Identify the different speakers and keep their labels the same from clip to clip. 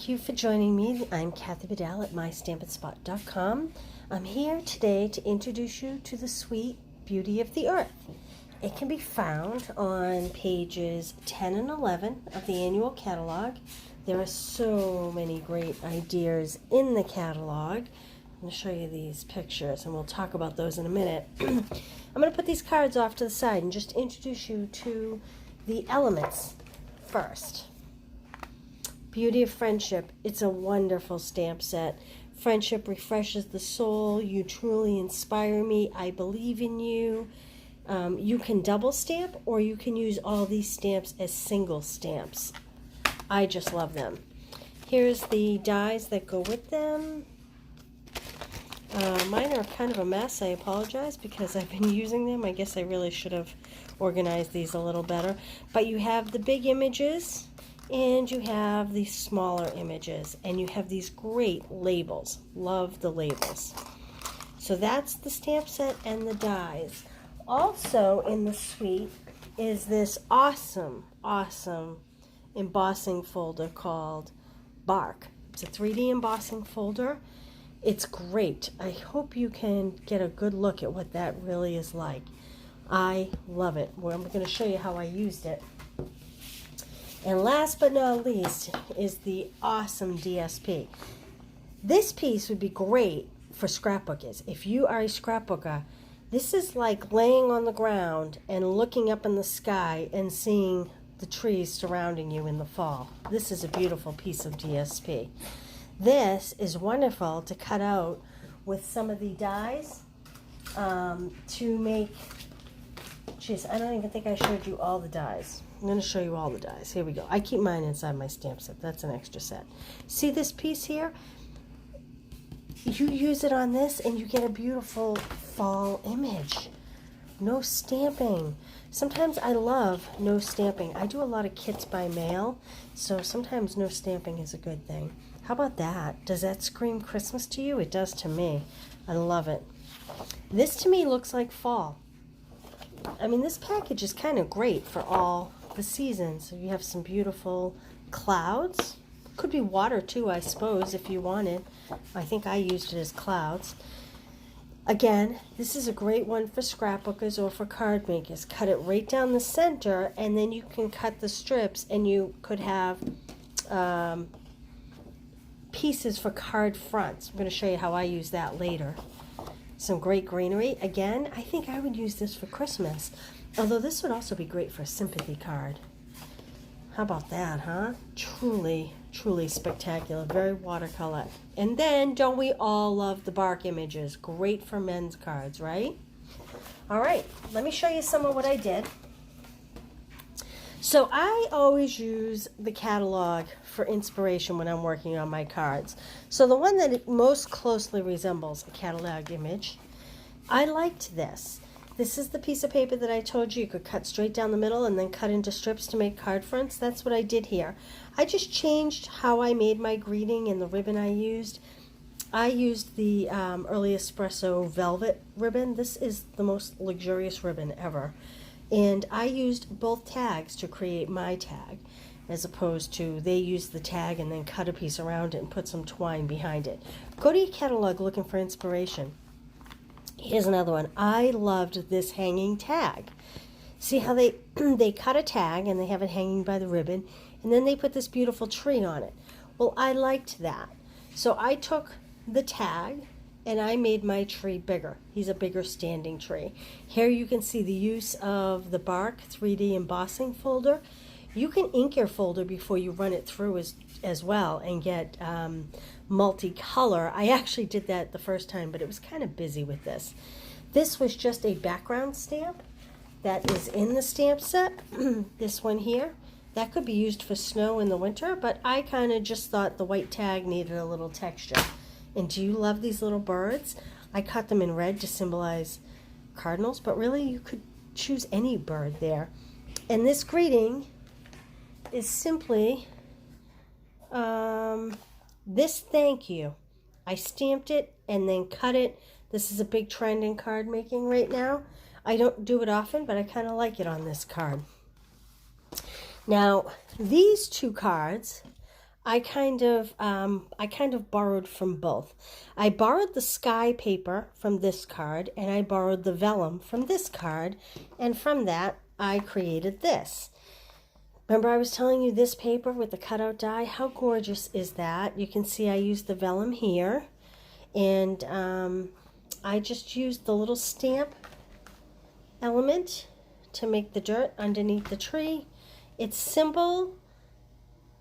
Speaker 1: Thank you for joining me. I'm Kathy Bedell at mystampandspot.com. I'm here today to introduce you to the sweet beauty of the earth. It can be found on pages 10 and 11 of the annual catalog. There are so many great ideas in the catalog. I'm going to show you these pictures and we'll talk about those in a minute. I'm going to put these cards off to the side and just introduce you to the elements first. Beauty of Friendship. It's a wonderful stamp set. Friendship refreshes the soul. You truly inspire me. I believe in you. You can double stamp or you can use all these stamps as single stamps. I just love them. Here's the dies that go with them. Mine are kind of a mess. I apologize because I've been using them. I guess I really should have organized these a little better. But you have the big images and you have these smaller images and you have these great labels. Love the labels. So that's the stamp set and the dies. Also in the suite is this awesome embossing folder called Bark. It's a 3D embossing folder. It's great. I hope you can get a good look at what that really is like. I love it. Well, I'm going to show you how I used it. And last but not least is the awesome DSP. This piece would be great for scrapbookers. If you are a scrapbooker, this is like laying on the ground and looking up in the sky and seeing the trees surrounding you in the fall. This is a beautiful piece of DSP. This is wonderful to cut out with some of the dies to make, geez, I don't even think I showed you all the dies. I'm going to show you all the dies. Here we go. I keep mine inside my stamp set. That's an extra set. See this piece here? You use it on this and you get a beautiful fall image. No stamping. Sometimes I love no stamping. I do a lot of kits by mail, so sometimes no stamping is a good thing. How about that? Does that scream Christmas to you? It does to me. I love it. This to me looks like fall. I mean, this package is kind of great for all the seasons. So you have some beautiful clouds. Could be water too, I suppose, if you wanted. I think I used it as clouds. Again, this is a great one for scrapbookers or for card makers. Cut it right down the center and then you can cut the strips and you could have pieces for card fronts. I'm going to show you how I use that later. Some great greenery. Again, I think I would use this for Christmas. Although this would also be great for a sympathy card. How about that, huh? Truly, truly spectacular. Very watercolor. And then, don't we all love the bark images? Great for men's cards, right? All right, let me show you some of what I did. So I always use the catalog for inspiration when I'm working on my cards. So the one that most closely resembles a catalog image, I liked this. This is the piece of paper that I told you could cut straight down the middle and then cut into strips to make card fronts. That's what I did here. I just changed how I made my greeting and the ribbon I used. I used the Early Espresso Velvet ribbon. This is the most luxurious ribbon ever. And I used both tags to create my tag, as opposed to they used the tag and then cut a piece around it and put some twine behind it. Go to your catalog looking for inspiration. Here's another one. I loved this hanging tag. See how they cut a tag and they have it hanging by the ribbon, and then they put this beautiful tree on it. Well, I liked that. So I took the tag and I made my tree bigger. He's a bigger standing tree. Here you can see the use of the Bark 3D embossing folder. You can ink your folder before you run it through as well and get multicolor. I actually did that the first time, but it was kind of busy with this. This was just a background stamp that is in the stamp set. This one here, that could be used for snow in the winter, but I kind of just thought the white tag needed a little texture. And do you love these little birds? I cut them in red to symbolize cardinals, but really you could choose any bird there. And this greeting is simply this thank you. I stamped it and then cut it. This is a big trend in card making right now. I don't do it often, but I kind of like it on this card. Now, these two cards I kind of borrowed from both. I borrowed the sky paper from this card, and I borrowed the vellum from this card, and from that I created this. Remember I was telling you this paper with the cutout die? How gorgeous is that? You can see I used the vellum here, and I just used the little stamp element to make the dirt underneath the tree. It's simple,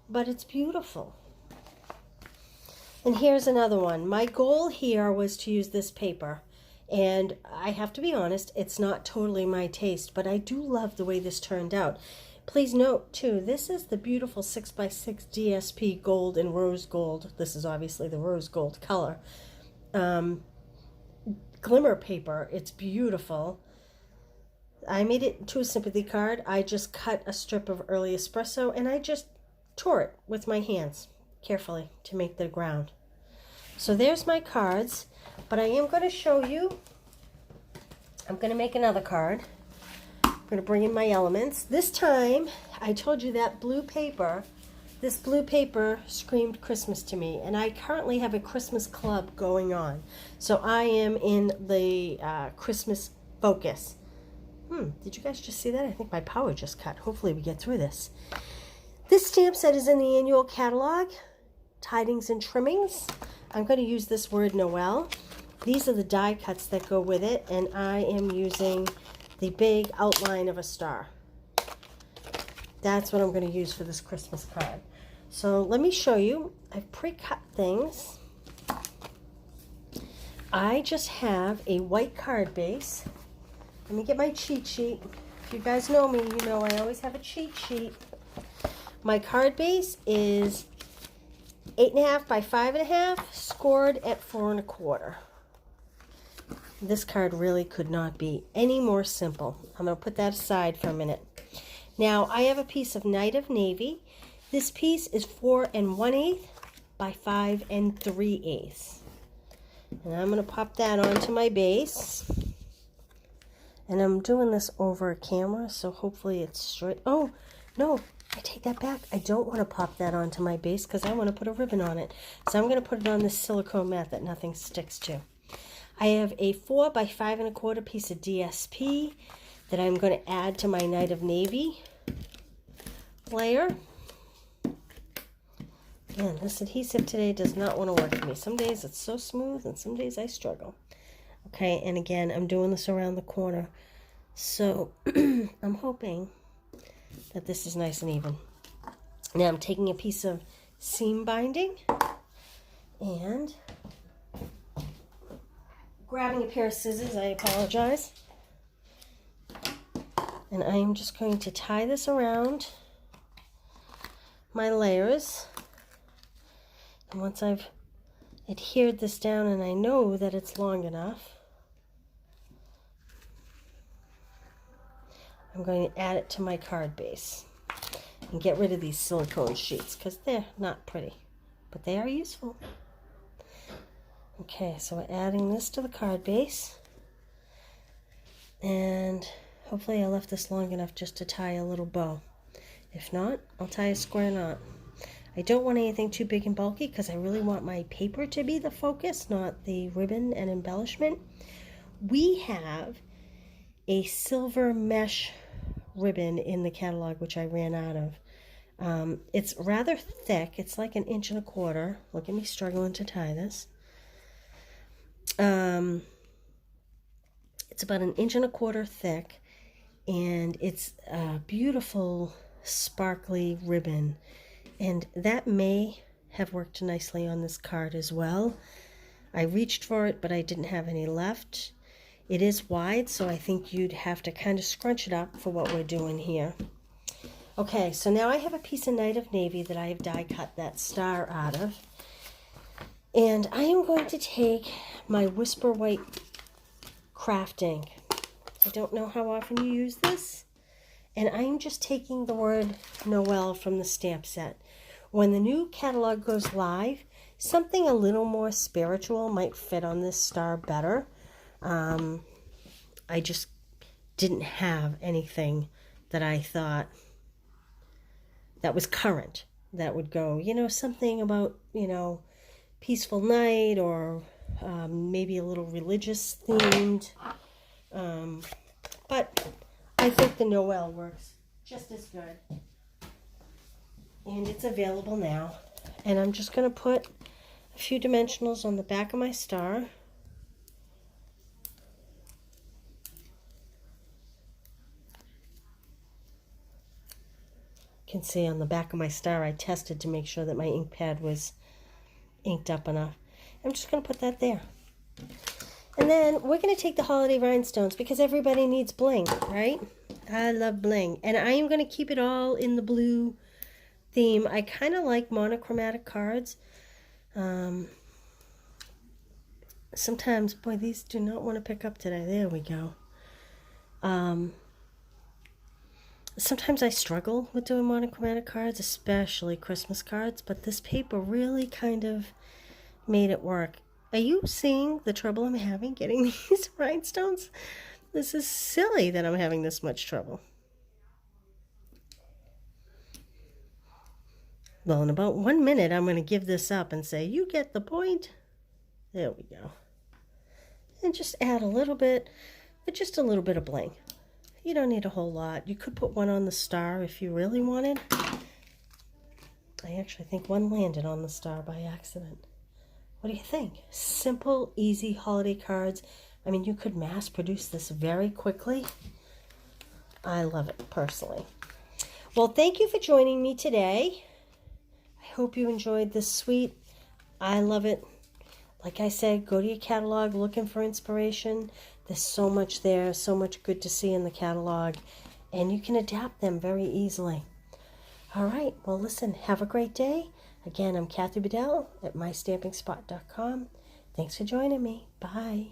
Speaker 1: but it's beautiful. And here's another one. My goal here was to use this paper, and I have to be honest, it's not totally my taste, but I do love the way this turned out. Please note too, this is the beautiful 6x6 DSP gold and rose gold. This is obviously the rose gold color. Glimmer paper. It's beautiful. I made it into a sympathy card. I just cut a strip of early espresso and I just tore it with my hands carefully to make the ground. So there's my cards, but I am going to show you. I'm going to make another card. I'm going to bring in my elements. This time, I told you that blue paper, this blue paper screamed Christmas to me, and I currently have a Christmas club going on. So I am in the Christmas focus. Did you guys just see that? I think my power just cut. Hopefully we get through this. This stamp set is in the annual catalog, Tidings and Trimmings. I'm going to use this word Noel. These are the die cuts that go with it, and I am using the big outline of a star. That's what I'm going to use for this Christmas card. So let me show you. I've pre-cut things. I just have a white card base. Let me get my cheat sheet. If you guys know me, you know I always have a cheat sheet. My card base is 8.5 by 5.5, scored at 4 1/4. This card really could not be any more simple. I'm going to put that aside for a minute. Now, I have a piece of Night of Navy. This piece is 4 1/8 by 5 3/8. And I'm going to pop that onto my base. And I'm doing this over a camera, so hopefully it's straight. Oh, no, I take that back. I don't want to pop that onto my base because I want to put a ribbon on it. So I'm going to put it on this silicone mat that nothing sticks to. I have a 4 by 5 1/4 piece of DSP that I'm going to add to my Night of Navy layer. And this adhesive today does not want to work for me. Some days it's so smooth and some days I struggle. Okay, and again, I'm doing this around the corner. So I'm hoping that this is nice and even. Now I'm taking a piece of seam binding and grabbing a pair of scissors. I apologize. And I am just going to tie this around my layers. And once I've adhered this down and I know that it's long enough, I'm going to add it to my card base and get rid of these silicone sheets because they're not pretty, but they are useful. Okay, so we're adding this to the card base, and hopefully I left this long enough just to tie a little bow. If not, I'll tie a square knot. I don't want anything too big and bulky because I really want my paper to be the focus, not the ribbon and embellishment. We have a silver mesh ribbon in the catalog, which I ran out of. It's rather thick. It's like 1 1/4 inches. Look at me struggling to tie this. It's about 1 1/4 inches thick, and it's a beautiful sparkly ribbon, and that may have worked nicely on this card as well. I reached for it, but I didn't have any left. It is wide, so I think you'd have to kind of scrunch it up for what we're doing here. Okay, so now I have a piece of Night of Navy that I have die cut that star out of. And I am going to take my Whisper White craft ink. I don't know how often you use this. And I'm just taking the word Noel from the stamp set. When the new catalog goes live, something a little more spiritual might fit on this star better. I just didn't have anything that I thought that was current that would go, something about, peaceful night, or maybe a little religious themed. But I think the Noel works just as good. And it's available now. And I'm just going to put a few dimensionals on the back of my star. You can see on the back of my star I tested to make sure that my ink pad was inked up enough. I'm just going to put that there. And then we're going to take the holiday rhinestones because everybody needs bling, right? I love bling. And I am going to keep it all in the blue theme. I kind of like monochromatic cards. Sometimes, boy, these do not want to pick up today. There we go. Sometimes I struggle with doing monochromatic cards, especially Christmas cards, but this paper really kind of made it work. Are you seeing the trouble I'm having getting these rhinestones? This is silly that I'm having this much trouble. Well, in about 1 minute, I'm going to give this up and say, you get the point. There we go. And just add a little bit, just a little bit of bling. You don't need a whole lot. You could put one on the star if you really wanted. I actually think one landed on the star by accident. What do you think? Simple, easy holiday cards. I mean, you could mass produce this very quickly. I love it personally. Well, thank you for joining me today. I hope you enjoyed this suite. I love it. Like I said, go to your catalog looking for inspiration. There's so much there, so much good to see in the catalog, and you can adapt them very easily. All right, well, listen, have a great day. Again, I'm Kathy Bedell at MyStampingSpot.com. Thanks for joining me. Bye.